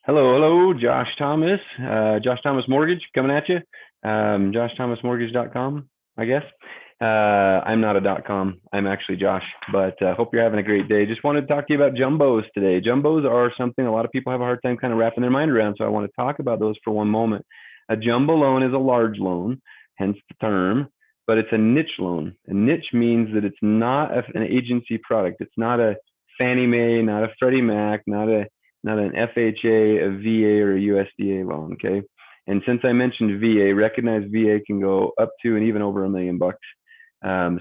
Hello, Josh Thomas. Josh Thomas Mortgage coming at you. JoshThomasMortgage.com, I guess. I'm not a .com. I'm actually Josh, but hope you're having a great day. Just wanted to talk to you about jumbos today. Jumbos are something a lot of people have a hard time kind of wrapping their mind around, so I want to talk about those for one moment. A jumbo loan is a large loan, hence the term, but it's a niche loan. A niche means that it's not an agency product. It's not a Fannie Mae, not a Freddie Mac, not an FHA, a VA, or a USDA loan. Okay. And since I mentioned VA, recognize VA can go up to and even over $1 million.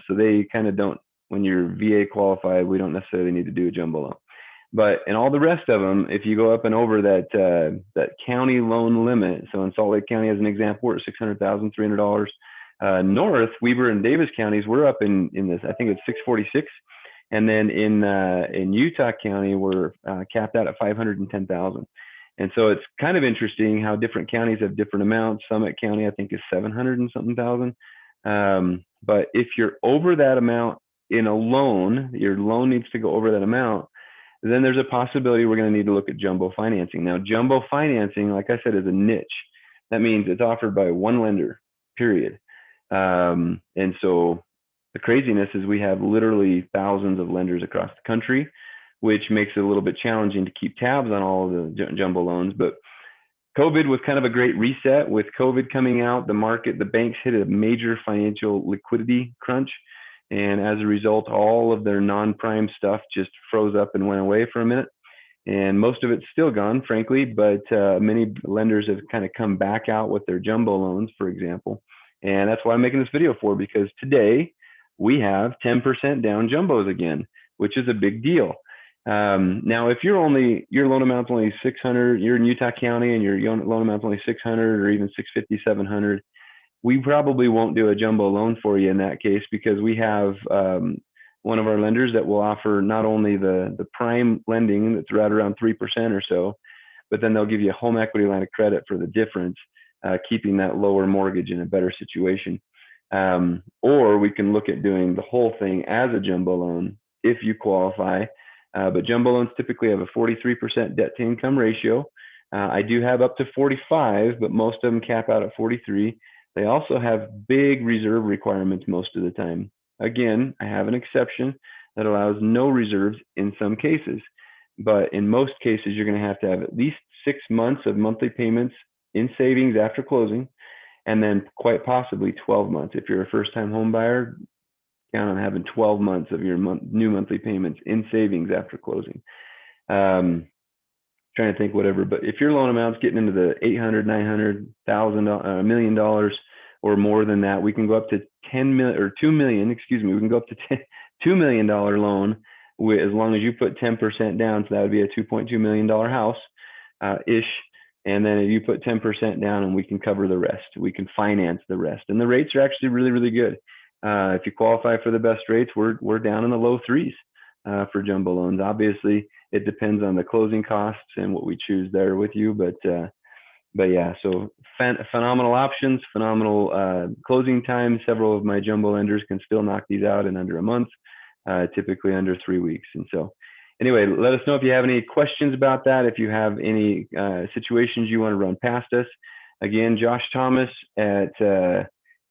So they kind of don't, when you're VA qualified, we don't necessarily need to do a jumbo loan. But in all the rest of them, if you go up and over that county loan limit, so in Salt Lake County, as an example, we're at $600,300. North, Weber and Davis counties, we're up in this, I think it's 646. And then in Utah County, we're capped out at 510,000. And so it's kind of interesting how different counties have different amounts. Summit County, I think, is 700 and something thousand. But if you're over that amount in a loan, your loan needs to go over that amount, then there's a possibility we're going to need to look at jumbo financing. Now, jumbo financing, like I said, is a niche. That means it's offered by one lender, period. And so the craziness is we have literally thousands of lenders across the country, which makes it a little bit challenging to keep tabs on all of the jumbo loans. But COVID was kind of a great reset. With COVID coming out, the banks hit a major financial liquidity crunch. And as a result, all of their non-prime stuff just froze up and went away for a minute. And most of it's still gone, frankly, but many lenders have kind of come back out with their jumbo loans, for example. And that's why I'm making this video for, because today we have 10% down jumbos again, which is a big deal. Now, if your loan amount's only 600, you're in Utah County and your loan amount's only 600 or even 650, 700, we probably won't do a jumbo loan for you in that case, because we have one of our lenders that will offer not only the prime lending that's right around 3% or so, but then they'll give you a home equity line of credit for the difference, keeping that lower mortgage in a better situation. Or we can look at doing the whole thing as a jumbo loan if you qualify. But jumbo loans typically have a 43% debt to income ratio. I do have up to 45, but most of them cap out at 43. They also have big reserve requirements most of the time. Again, I have an exception that allows no reserves in some cases, but in most cases, you're going to have at least 6 months of monthly payments in savings after closing, and then quite possibly 12 months. If you're a first-time home buyer, count on having 12 months of your new monthly payments in savings after closing. Trying to think whatever, but if your loan amount's getting into the $800, $900, $1,000, $1 million or more than that, we can go up to 10 million or 2 million. Excuse me, we can go up to $2 million loan as long as you put 10% down. So that would be a $2.2 million house ish. And then if you put 10% down, and we can cover the rest, we can finance the rest. And the rates are actually really, really good. If you qualify for the best rates, we're down in the low threes for jumbo loans. Obviously, it depends on the closing costs and what we choose there with you. But yeah, so phenomenal options, phenomenal closing times. Several of my jumbo lenders can still knock these out in under a month, typically under 3 weeks. And so anyway, let us know if you have any questions about that. If you have any situations you want to run past us. Again, Josh Thomas at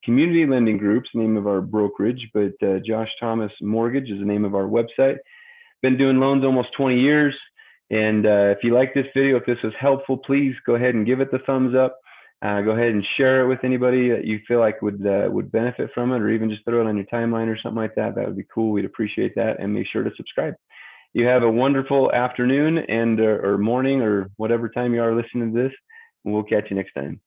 Community Lending Group's the name of our brokerage, but Josh Thomas Mortgage is the name of our website. Been doing loans almost 20 years. And if you like this video, if this was helpful, please go ahead and give it the thumbs up. Go ahead and share it with anybody that you feel like would benefit from it, or even just throw it on your timeline or something like that. That would be cool. We'd appreciate that. And make sure to subscribe. You have a wonderful afternoon and or morning or whatever time you are listening to this. And we'll catch you next time.